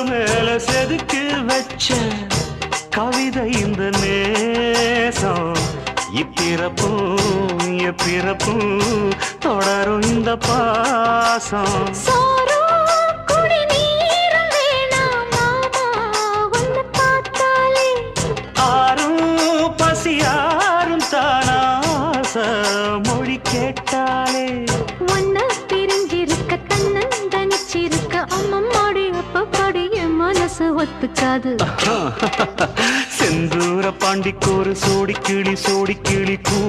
மேல செதுக்கு வச்ச கவிதை இந்த நேசம் இப்பிறப்பும் எப்பிறப்பும் தொடரும் இந்த பாசம் பசியாரும் தானாச மொழி கேட்டாலே ஒன்ன பிரிஞ்சிருக்க தன்னந்தனிச்சிருக்க அம்மம்மாடி அப்பப்படி என் மனசு ஒத்துக்காது செந்தூர பாண்டிக்கோரு சோடி கிளி கூ